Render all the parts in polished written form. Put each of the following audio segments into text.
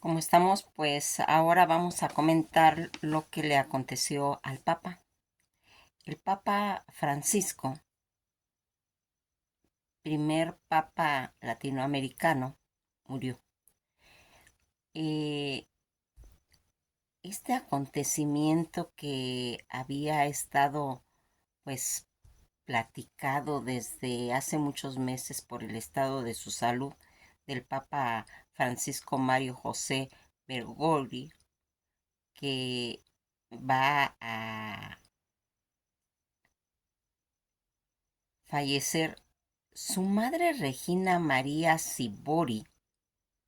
¿Cómo estamos? Pues ahora vamos a comentar lo que le aconteció al Papa. El Papa Francisco, primer Papa latinoamericano, murió. Eh, este acontecimiento que había estado pues platicado desde hace muchos meses por el estado de su salud del Papa Francisco Mario José Bergoglio, que va a fallecer. Su madre Regina María Sibori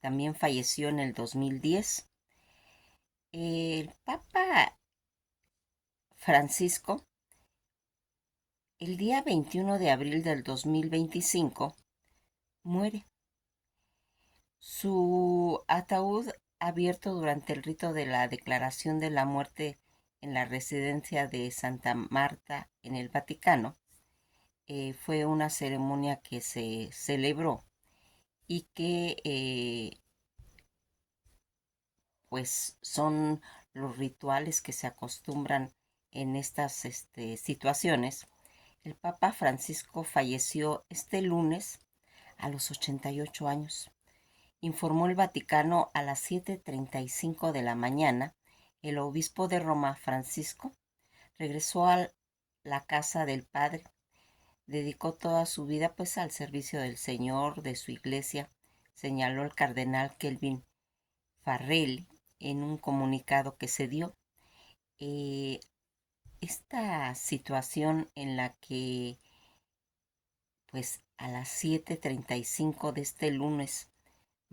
también falleció en el 2010. El Papa Francisco, el día 21 de abril del 2025, muere. Su ataúd, abierto durante el rito de la declaración de la muerte en la residencia de Santa Marta en el Vaticano, fue una ceremonia que se celebró y que pues son los rituales que se acostumbran en estas situaciones. El Papa Francisco falleció este lunes a los 88 años. Informó el Vaticano a las 7:35 de la mañana. El obispo de Roma, Francisco, regresó a la casa del Padre. Dedicó toda su vida pues al servicio del Señor, de su iglesia, señaló el cardenal Kelvin Farrell en un comunicado que se dio. Eh, esta situación en la que pues a las 7:35 de este lunes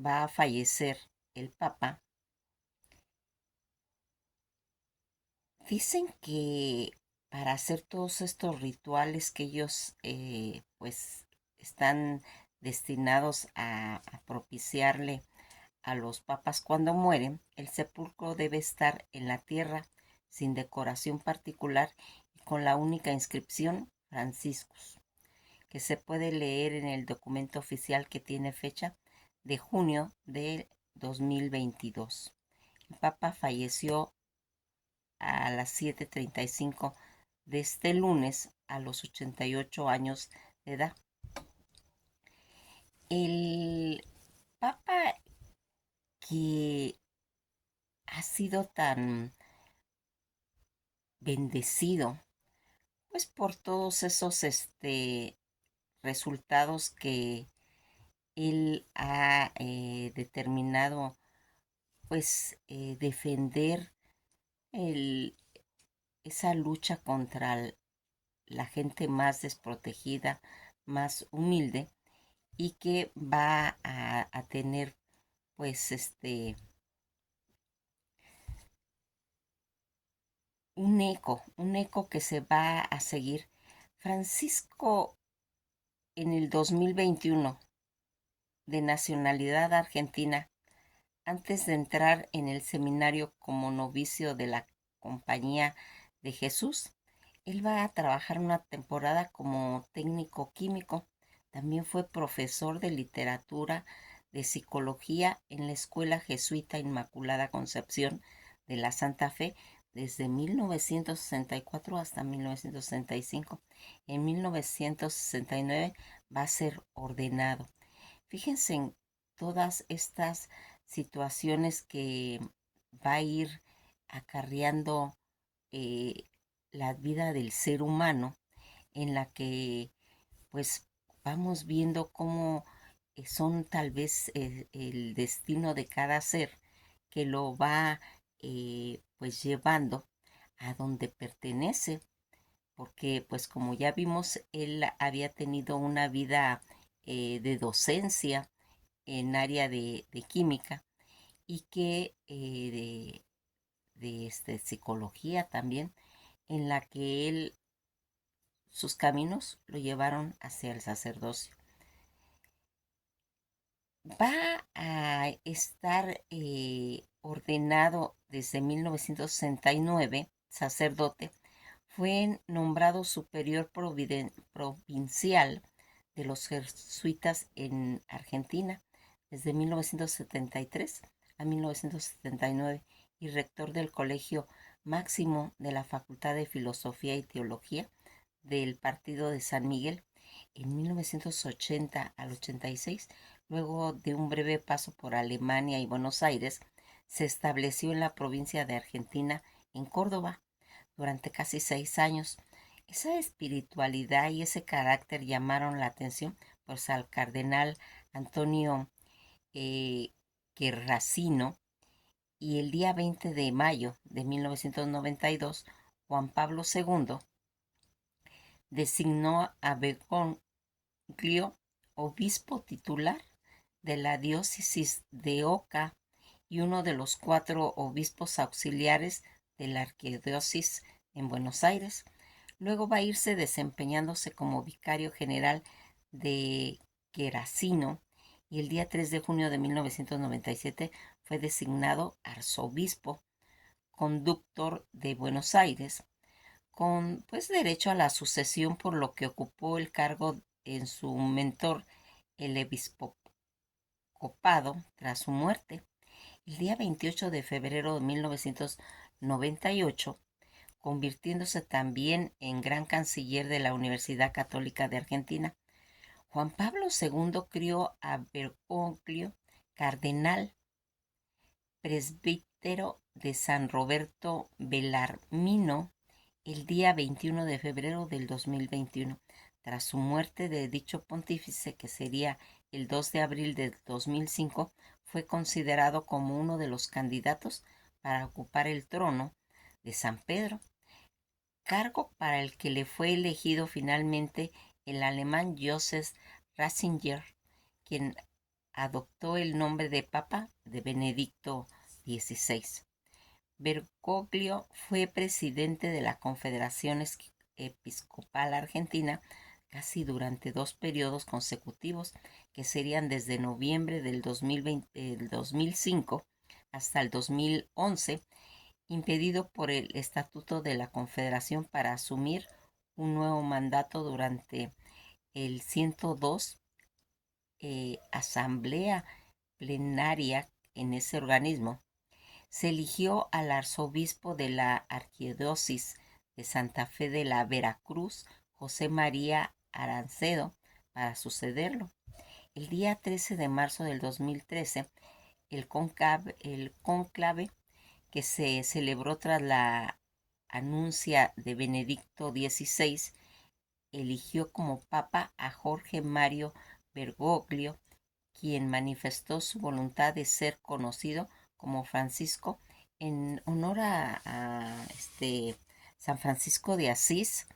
va a fallecer el Papa, dicen que para hacer todos estos rituales que ellos pues están destinados a propiciarle a los papas cuando mueren, el sepulcro debe estar en la tierra sin decoración particular y con la única inscripción Franciscus, que se puede leer en el documento oficial que tiene fecha de junio de 2022. El Papa falleció a las 7:35 de este lunes a los 88 años de edad. El Papa que ha sido tan bendecido pues por todos esos resultados que él ha determinado pues defender el, esa lucha contra la gente más desprotegida, más humilde y que va a tener pues un eco que se va a seguir. Francisco en el 2021, de nacionalidad argentina, antes de entrar en el seminario como novicio de la Compañía de Jesús, él va a trabajar una temporada como técnico químico. También fue profesor de literatura, de psicología en la Escuela Jesuita Inmaculada Concepción de la Santa Fe desde 1964 hasta 1965. En 1969 va a ser ordenado. Fíjense en todas estas situaciones que va a ir acarreando eh, la vida del ser humano, en la que pues vamos viendo cómo son tal vez el destino de cada ser que lo va pues llevando a donde pertenece, porque pues como ya vimos, él había tenido una vida de docencia en área de química y que de psicología también, en la que él, sus caminos lo llevaron hacia el sacerdocio. Va a estar ordenado desde 1969, sacerdote. Fue nombrado superior provincial de los jesuitas en Argentina desde 1973 a 1979 y rector del Colegio Máximo de la Facultad de Filosofía y Teología del Partido de San Miguel en 1980 al 86. Luego de un breve paso por Alemania y Buenos Aires, se estableció en la provincia de Argentina, en Córdoba, durante casi 6 años. Esa espiritualidad y ese carácter llamaron la atención pues al cardenal Antonio eh, Guerrasino, y el día 20 de mayo de 1992, Juan Pablo II designó a Bergoglio obispo titular de la diócesis de Oca y uno de los 4 obispos auxiliares de la arquidiócesis en Buenos Aires. Luego va a irse desempeñándose como vicario general de Guerasino y el día 3 de junio de 1997 fue designado arzobispo conductor de Buenos Aires, con pues derecho a la sucesión, por lo que ocupó el cargo en su mentor, el episcopado, tras su muerte. El día 28 de febrero de 1998, convirtiéndose también en gran canciller de la Universidad Católica de Argentina, Juan Pablo II crió a Bergoglio cardenal presbítero de San Roberto Bellarmino el día 21 de febrero del 2021. Tras su muerte de dicho pontífice, que sería el 2 de abril del 2005, fue considerado como uno de los candidatos para ocupar el trono de San Pedro, cargo para el que le fue elegido finalmente el alemán Joseph Ratzinger, quien adoptó el nombre de Papa de Benedicto XVI. Bergoglio fue presidente de la Confederación Episcopal Argentina casi durante 2 periodos consecutivos, que serían desde noviembre del 2005 hasta el 2011, impedido por el Estatuto de la Confederación para asumir un nuevo mandato durante el 102 Asamblea Plenaria en ese organismo. Se eligió al arzobispo de la arquidiócesis de Santa Fe de la Veracruz, José María Arancedo, para sucederlo. El día 13 de marzo del 2013, el cónclave que se celebró tras la anuncia de Benedicto XVI eligió como papa a Jorge Mario Bergoglio, quien manifestó su voluntad de ser conocido como Francisco en honor a San Francisco de Asís.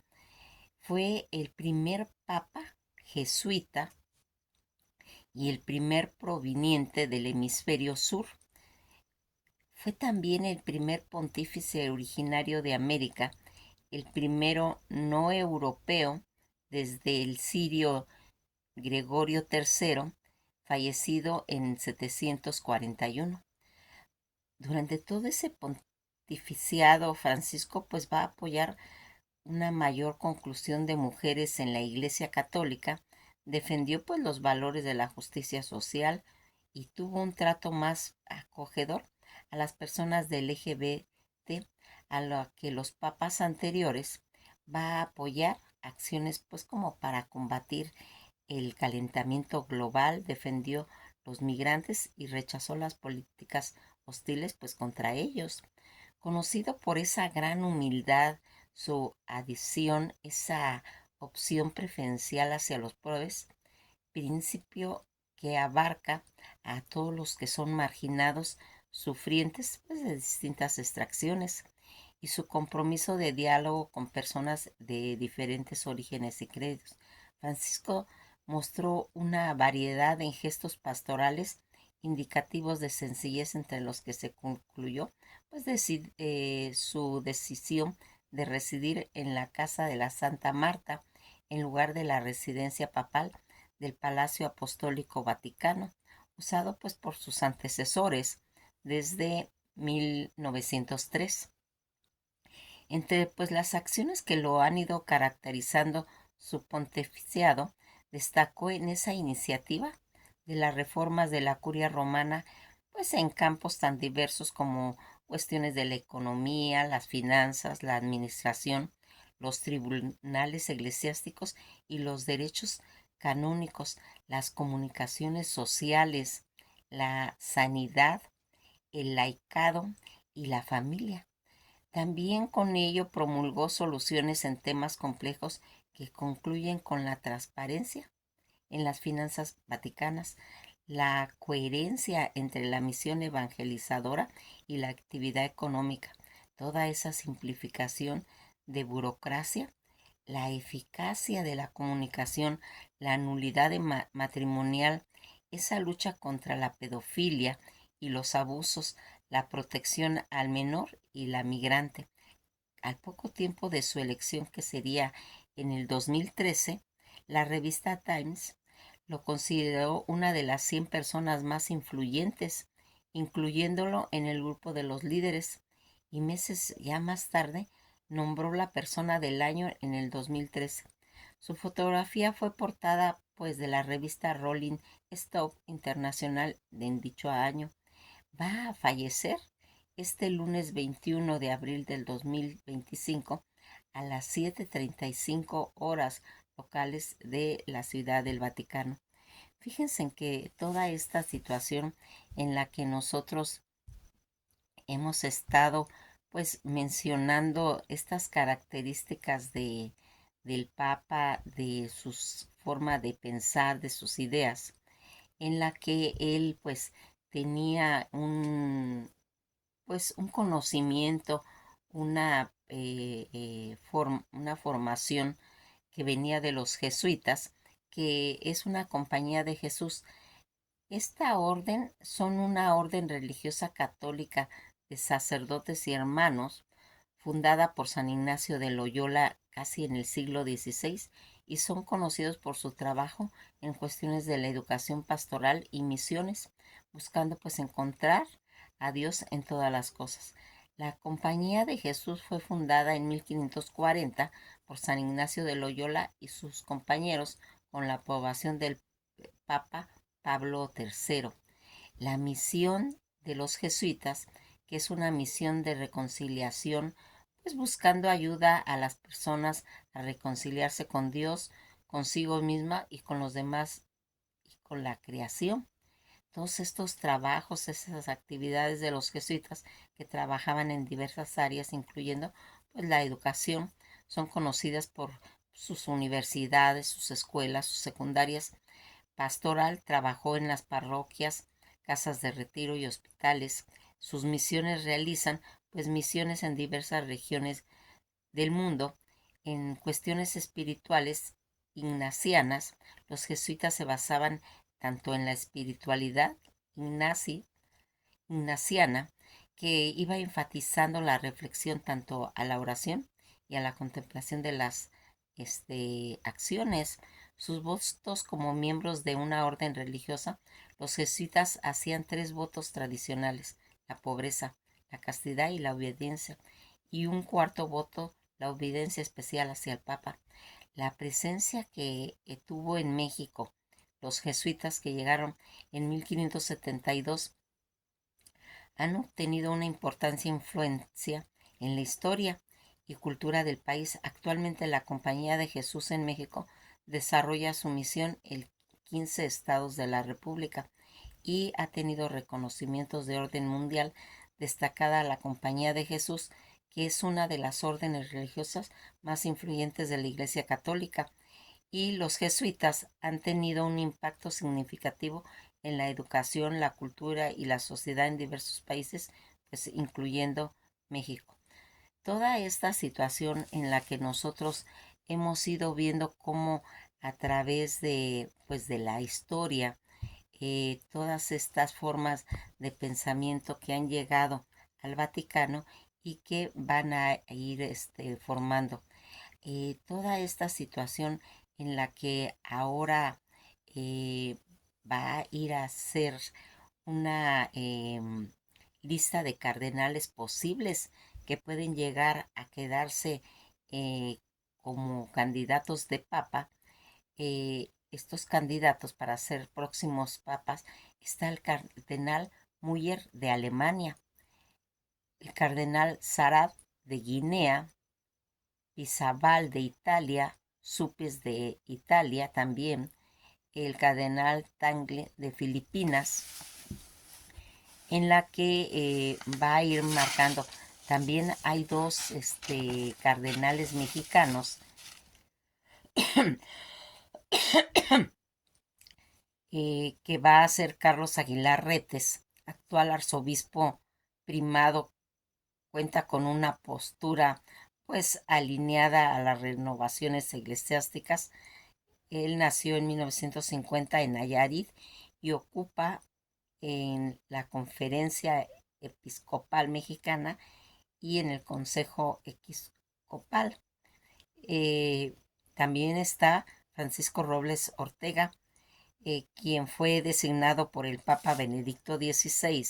Fue el primer papa jesuita y el primer proveniente del hemisferio sur. Fue también el primer pontífice originario de América, el primero no europeo desde el sirio Gregorio III, fallecido en 741. Durante todo ese pontificiado, Francisco pues va a apoyar una mayor conclusión de mujeres en la Iglesia Católica, defendió pues los valores de la justicia social y tuvo un trato más acogedor a las personas del LGBT, a lo que los papas anteriores va a apoyar acciones pues como para combatir el calentamiento global, defendió los migrantes y rechazó las políticas hostiles pues contra ellos. Conocido por esa gran humildad, su adición, esa opción preferencial hacia los pobres, principio que abarca a todos los que son marginados, sufrientes pues, de distintas extracciones, y su compromiso de diálogo con personas de diferentes orígenes y credos. Francisco mostró una variedad en gestos pastorales indicativos de sencillez, entre los que se concluyó pues su decisión de residir en la casa de la Santa Marta en lugar de la residencia papal del Palacio Apostólico Vaticano, usado pues por sus antecesores desde 1903. Entre pues las acciones que lo han ido caracterizando su pontificado, destacó en esa iniciativa de las reformas de la curia romana pues en campos tan diversos como cuestiones de la economía, las finanzas, la administración, los tribunales eclesiásticos y los derechos canónicos, las comunicaciones sociales, la sanidad, el laicado y la familia. También con ello promulgó soluciones en temas complejos que concluyen con la transparencia en las finanzas vaticanas, la coherencia entre la misión evangelizadora y la actividad económica, toda esa simplificación de burocracia, la eficacia de la comunicación, la nulidad matrimonial, esa lucha contra la pedofilia y los abusos, la protección al menor y la migrante. Al poco tiempo de su elección, que sería en el 2013, la revista Times lo consideró una de las 100 personas más influyentes, incluyéndolo en el grupo de los líderes, y meses ya más tarde nombró la persona del año en el 2013. Su fotografía fue portada pues de la revista Rolling Stone Internacional en dicho año. Va a fallecer este lunes 21 de abril del 2025 a las 7:35 horas locales de la Ciudad del Vaticano. Fíjense en que toda esta situación en la que nosotros hemos estado pues mencionando estas características del Papa, de su forma de pensar, de sus ideas, en la que él pues tenía un conocimiento, una formación que venía de los jesuitas, que es una compañía de Jesús. Esta orden son una orden religiosa católica de sacerdotes y hermanos, fundada por San Ignacio de Loyola casi en el siglo XVI, y son conocidos por su trabajo en cuestiones de la educación pastoral y misiones, buscando pues encontrar a Dios en todas las cosas. La Compañía de Jesús fue fundada en 1540 por San Ignacio de Loyola y sus compañeros con la aprobación del Papa Pablo III. La misión de los jesuitas, que es una misión de reconciliación, pues buscando ayuda a las personas a reconciliarse con Dios, consigo misma y con los demás y con la creación. Todos estos trabajos, esas actividades de los jesuitas que trabajaban en diversas áreas, incluyendo pues la educación, son conocidas por sus universidades, sus escuelas, sus secundarias. Pastoral, trabajó en las parroquias, casas de retiro y hospitales. Sus misiones realizan pues misiones en diversas regiones del mundo. En cuestiones espirituales ignacianas, los jesuitas se basaban tanto en la espiritualidad ignaciana, que iba enfatizando la reflexión tanto a la oración y a la contemplación de las acciones. Sus votos como miembros de una orden religiosa, los jesuitas hacían 3 votos tradicionales: la pobreza, la castidad y la obediencia, y un cuarto voto, la obediencia especial hacia el Papa. La presencia que tuvo en México los jesuitas, que llegaron en 1572, han obtenido una importante influencia en la historia y cultura del país. Actualmente la Compañía de Jesús en México desarrolla su misión en 15 estados de la República y ha tenido reconocimientos de orden mundial, destacada la Compañía de Jesús, que es una de las órdenes religiosas más influyentes de la Iglesia Católica, y los jesuitas han tenido un impacto significativo en la educación, la cultura y la sociedad en diversos países, pues incluyendo México. Toda esta situación en la que nosotros hemos ido viendo cómo a través de pues de la historia, todas estas formas de pensamiento que han llegado al Vaticano y que van a ir formando toda esta situación en la que ahora eh, va a ir a ser una lista de cardenales posibles que pueden llegar a quedarse eh, como candidatos de papa. Estos candidatos para ser próximos papas: está el cardenal Muyer de Alemania, el cardenal Sarad de Guinea, Pisabal de Italia, Supes de Italia también, el cardenal Tangle de Filipinas, en la que va a ir marcando. También hay dos cardenales mexicanos que va a ser Carlos Aguilar Retes, actual arzobispo primado, cuenta con una postura pues alineada a las renovaciones eclesiásticas. Él nació en 1950 en Nayarit y ocupa en la Conferencia Episcopal Mexicana y en el Consejo Episcopal. También está Francisco Robles Ortega, quien fue designado por el Papa Benedicto XVI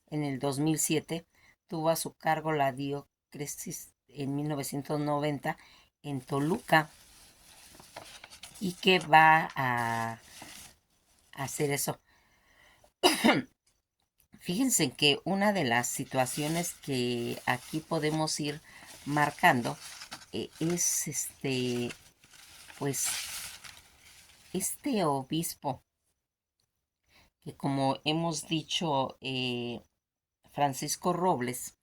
en el 2007, tuvo a su cargo la diócesis en 1990 en Toluca y que va a hacer eso. Fíjense que una de las situaciones que aquí podemos ir marcando es pues este obispo que, como hemos dicho, Francisco Robles,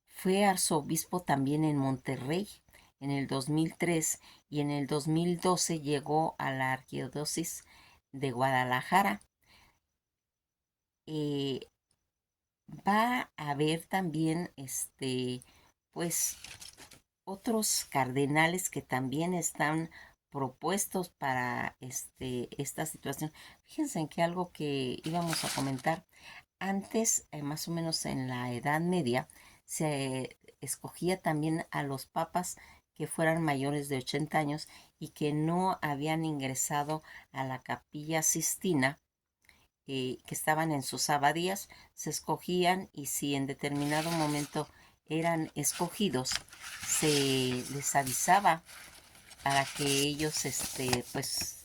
fue arzobispo también en Monterrey en el 2003 y en el 2012 llegó a la arquidiócesis de Guadalajara. Va a haber también pues otros cardenales que también están propuestos para esta situación. Fíjense en que algo que íbamos a comentar antes, más o menos en la Edad Media, se escogía también a los papas que fueran mayores de 80 años y que no habían ingresado a la Capilla Sistina, que estaban en sus abadías, se escogían y si en determinado momento eran escogidos, se les avisaba para que ellos pues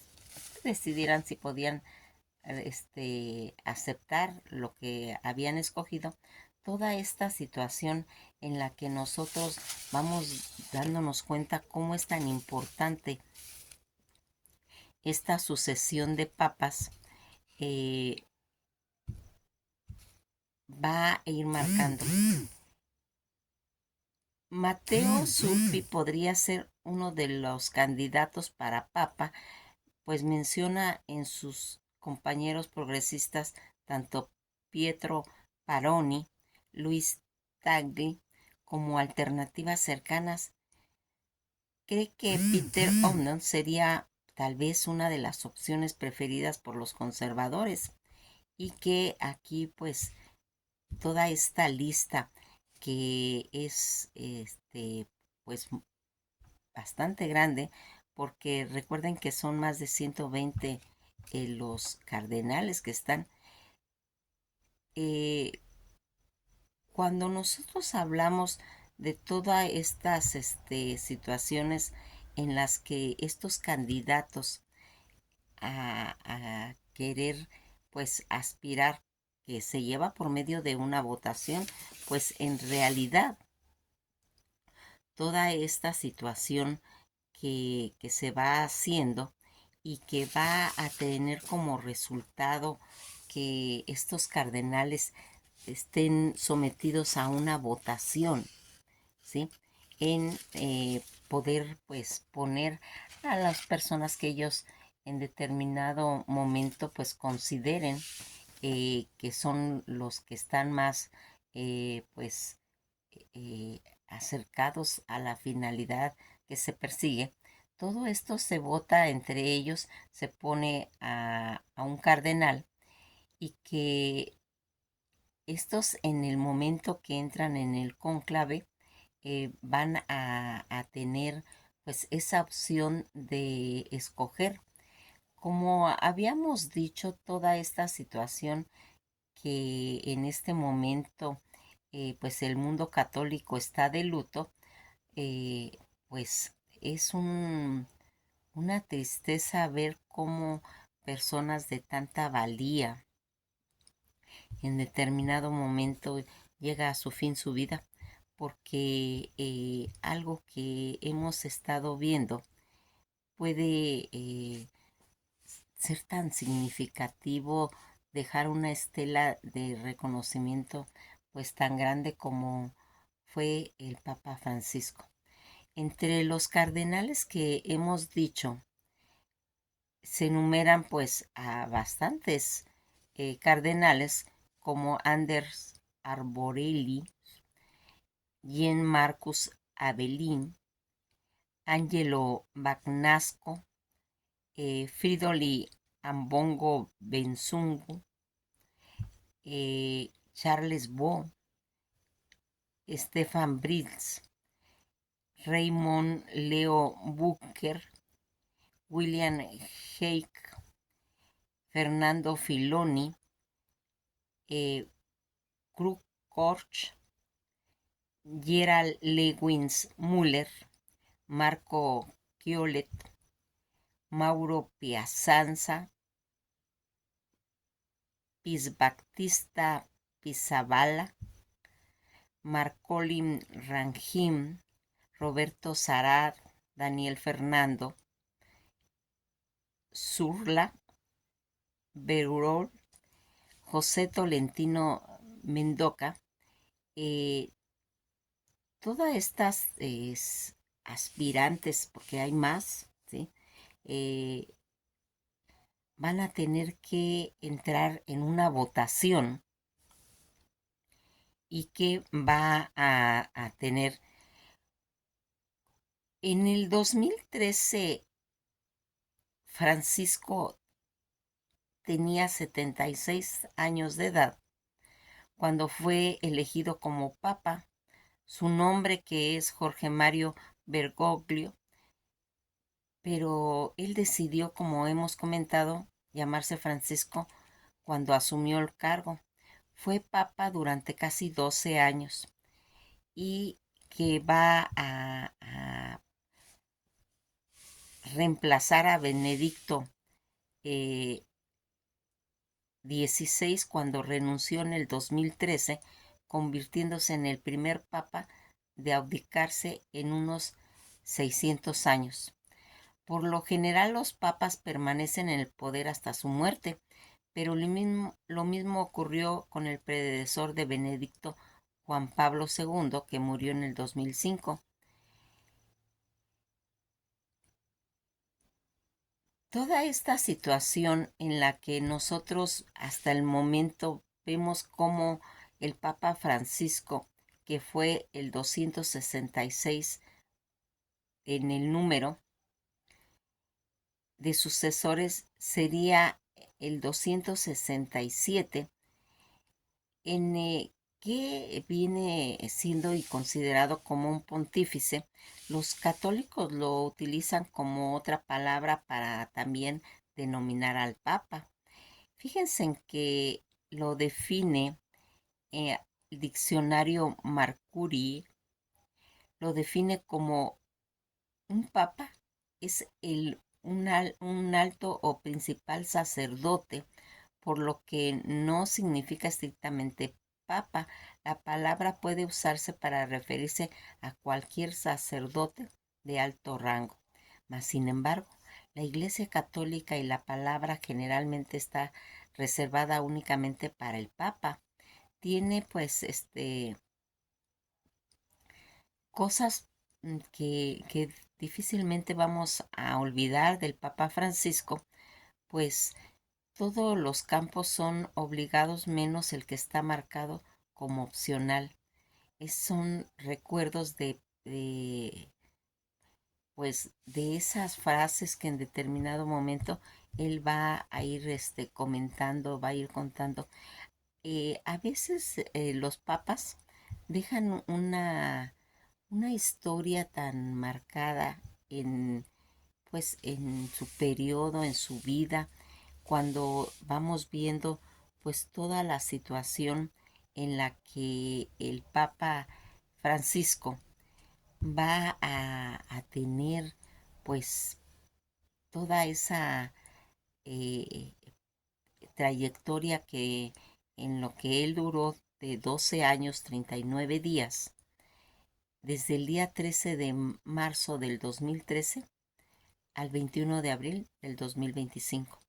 decidieran si podían aceptar lo que habían escogido. Toda esta situación en la que nosotros vamos dándonos cuenta cómo es tan importante esta sucesión de papas, va a ir marcando. Mateo Zuppi podría ser uno de los candidatos para papa, pues menciona en sus compañeros progresistas tanto Pietro Paroni, Luis Tagli como alternativas cercanas. Cree que Peter Omnon sería tal vez una de las opciones preferidas por los conservadores y que aquí pues toda esta lista que es pues bastante grande, porque recuerden que son más de 120 los cardenales que están. Cuando nosotros hablamos de todas estas situaciones en las que estos candidatos a querer pues aspirar, que se lleva por medio de una votación, pues en realidad toda esta situación que se va haciendo y que va a tener como resultado que estos cardenales estén sometidos a una votación, ¿sí? En poder pues poner a las personas que ellos en determinado momento pues consideren que son los que están más pues acercados a la finalidad que se persigue. Todo esto se vota entre ellos, se pone a un cardenal y que estos en el momento que entran en el cónclave van a tener pues esa opción de escoger. Como habíamos dicho, toda esta situación que en este momento pues el mundo católico está de luto, pues es una tristeza ver cómo personas de tanta valía en determinado momento llega a su fin su vida, porque algo que hemos estado viendo puede ser tan significativo, dejar una estela de reconocimiento pues tan grande como fue el Papa Francisco. Entre los cardenales que hemos dicho, se enumeran pues a bastantes cardenales como Anders Arborelli, Jean Marcus Avelin, Angelo Bagnasco, Fridolin Ambongo Bensungu, Charles Bo, Stefan Brils, Raymond Leo Bucher, William Hague, Fernando Filoni, Krug Korch, Gerald Lewins Müller, Marco Chiolet, Mauro Piazzanza, Pisbattista Pizzaballa, Marcolin Rangim, Roberto Sarad, Daniel Fernando, Zurla, Berurol, José Tolentino Mendoca, todas estas aspirantes, porque hay más, ¿sí? Van a tener que entrar en una votación y que va a tener. En el 2013, Francisco tenía 76 años de edad cuando fue elegido como papa. Su nombre, que es Jorge Mario Bergoglio, pero él decidió, como hemos comentado, llamarse Francisco cuando asumió el cargo. Fue papa durante casi 12 años y que va a reemplazar a Benedicto XVI cuando renunció en el 2013, convirtiéndose en el primer papa de abdicarse en unos 600 años. Por lo general los papas permanecen en el poder hasta su muerte, pero lo mismo ocurrió con el predecesor de Benedicto, Juan Pablo II, que murió en el 2005. Toda esta situación en la que nosotros hasta el momento vemos cómo el Papa Francisco, que fue el 266 en el número de sucesores, sería el 267, en que viene siendo y considerado como un pontífice. Los católicos lo utilizan como otra palabra para también denominar al Papa. Fíjense en que lo define el diccionario Marcury, lo define como un papa es un alto o principal sacerdote, por lo que no significa estrictamente papa. La palabra puede usarse para referirse a cualquier sacerdote de alto rango. Mas, sin embargo, la Iglesia Católica y la palabra generalmente está reservada únicamente para el Papa. Tiene pues cosas que difícilmente vamos a olvidar del Papa Francisco, pues todos los campos son obligados menos el que está marcado como opcional. Son recuerdos pues, de esas frases que en determinado momento él va a ir comentando, va a ir contando. A veces los papas dejan una historia tan marcada pues, en su periodo, en su vida, cuando vamos viendo pues toda la situación en la que el Papa Francisco va a tener pues toda esa eh, trayectoria que en lo que él duró de 12 años, 39 días, desde el día 13 de marzo del 2013 al 21 de abril del 2025.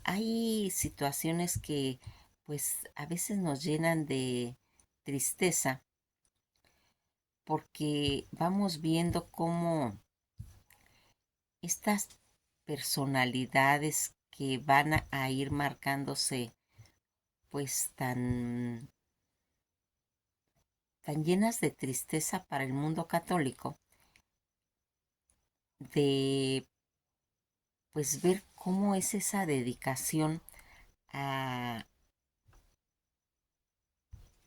Hay situaciones que pues a veces nos llenan de tristeza porque vamos viendo cómo estas personalidades que van a ir marcándose pues tan llenas de tristeza para el mundo católico, de pues ver cómo es esa dedicación a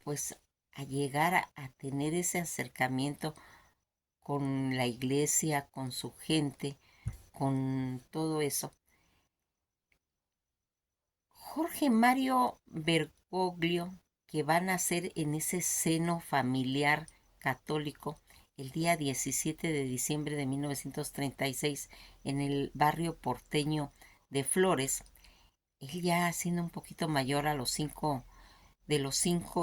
pues a llegar a tener ese acercamiento con la iglesia, con su gente, con todo eso. Jorge Mario Bergoglio, que va a nacer en ese seno familiar católico el día 17 de diciembre de 1936 en el barrio porteño de Flores, él ya siendo un poquito mayor a los cinco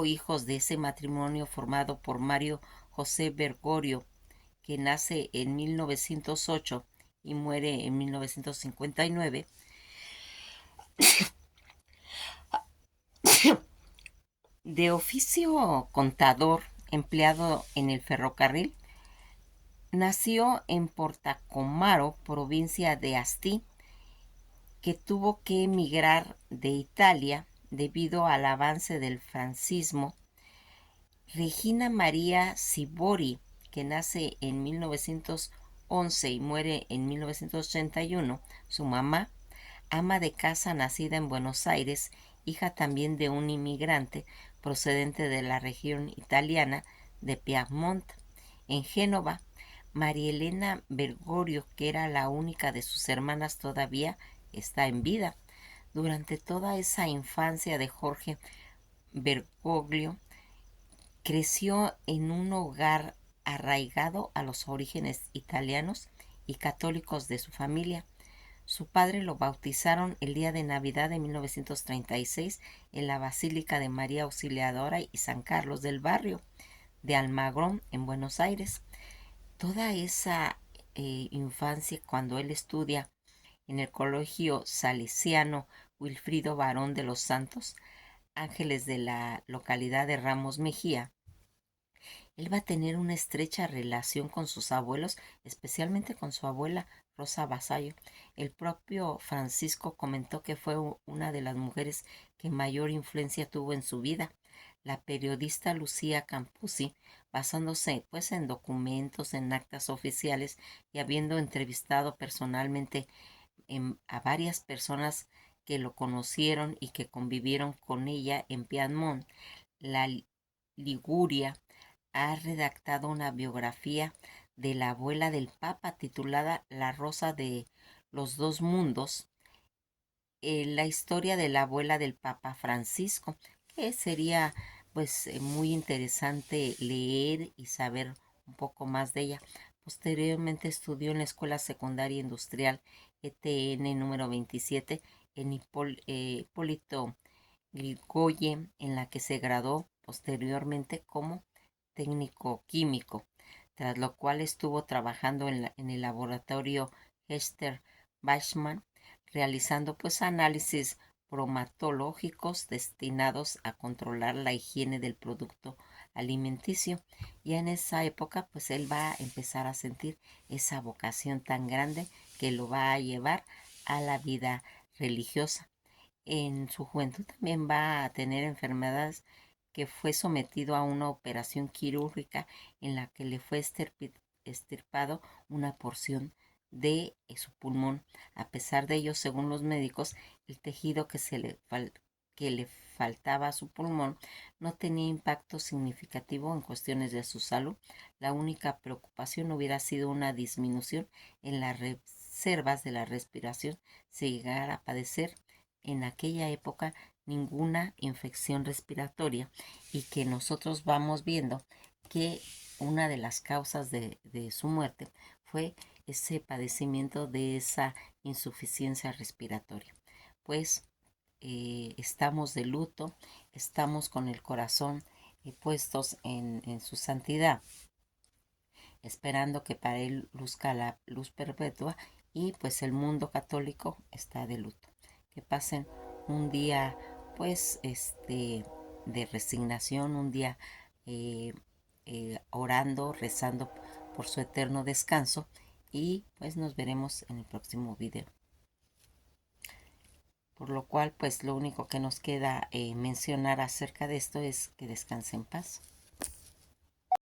hijos de ese matrimonio formado por Mario José Bergoglio, que nace en 1908 y muere en 1959, de oficio contador, empleado en el ferrocarril, nació en Portacomaro, provincia de Asti, que tuvo que emigrar de Italia debido al avance del francismo. Regina María Sibori, que nace en 1911 y muere en 1981, su mamá, ama de casa nacida en Buenos Aires, hija también de un inmigrante procedente de la región italiana de Piamonte. En Génova, María Elena Bergoglio, que era la única de sus hermanas todavía, está en vida. Durante toda esa infancia de Jorge Bergoglio, creció en un hogar arraigado a los orígenes italianos y católicos de su familia. Su padre lo bautizaron el día de Navidad de 1936 en la Basílica de María Auxiliadora y San Carlos del barrio de Almagrón, en Buenos Aires. Toda esa infancia, cuando él estudia en el Colegio Salesiano Wilfrido Barón de los Santos Ángeles de la localidad de Ramos Mejía, él va a tener una estrecha relación con sus abuelos, especialmente con su abuela Rosa Vasallo. El propio Francisco comentó que fue una de las mujeres que mayor influencia tuvo en su vida. La periodista Lucía Campusi, basándose pues en documentos, en actas oficiales y habiendo entrevistado personalmente a varias personas que lo conocieron y que convivieron con ella en Piedmont, la Liguria, ha redactado una biografía de la abuela del Papa titulada La Rosa de los Dos Mundos, la historia de la abuela del Papa Francisco, que sería pues muy interesante leer y saber un poco más de ella. Posteriormente estudió en la Escuela Secundaria Industrial ETN número 27 en Hipólito Yrigoyen, en la que se graduó posteriormente como técnico químico, tras lo cual estuvo trabajando en el laboratorio Hester Bachmann, realizando pues análisis bromatológicos destinados a controlar la higiene del producto alimenticio. Y en esa época pues él va a empezar a sentir esa vocación tan grande que lo va a llevar a la vida religiosa. En su juventud también va a tener enfermedades, que fue sometido a una operación quirúrgica en la que le fue extirpado una porción de su pulmón. A pesar de ello, según los médicos, el tejido que le faltaba a su pulmón no tenía impacto significativo en cuestiones de su salud. La única preocupación hubiera sido una disminución en las reservas de la respiración si llegara a padecer en aquella época ninguna infección respiratoria, y que nosotros vamos viendo que una de las causas de su muerte fue ese padecimiento de esa insuficiencia respiratoria. Pues estamos de luto, estamos con el corazón puestos en su santidad, esperando que para él luzca la luz perpetua, y pues el mundo católico está de luto. Que pasen un día pues de resignación, un día eh, orando, rezando por su eterno descanso, y pues nos veremos en el próximo video. Por lo cual, pues lo único que nos queda mencionar acerca de esto es que descanse en paz.